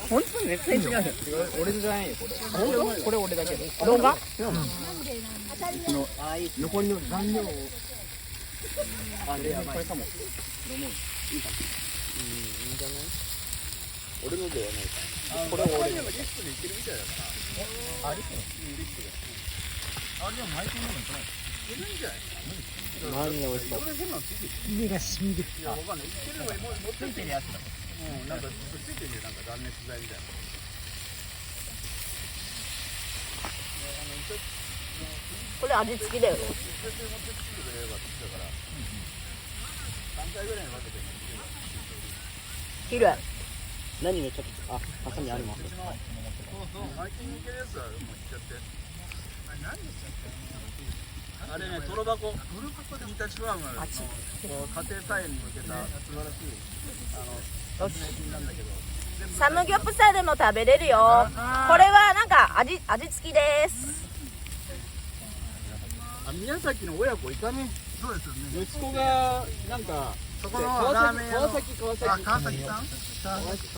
本当にめっちゃ違う。俺じゃないよこれ。本当？これ俺だけど。動画？この残りの残量を。あれやばい。これかも。いいかも。いいんじゃない？俺のではないか。これは俺の。リスクでいけるみたいだから。あ、リスク？リスクで。あれでも毎回飲むんじゃない？いけるんじゃないか。マジで美味しそう。目がしみる。いや、わかんない。いけるわ、もうついてるやつだ。うん、なんかついてるよ、なんか断熱材みたいな。これ味付きだよね。きれい。何めっちゃあ、ハサミあります。そうそう、毎日いけるやつはもういっちゃって。何でしたっけ？あれね、トロ箱、ブルーカットでイタチファームの家庭菜園に向けた素晴らしい品なんだけど。サムギョプサルも食べれるよ。これはなんか味付きです。あ、宮崎の親子いたね。そうですよね。息子がなんかそこのラーメン屋の川崎川崎さん？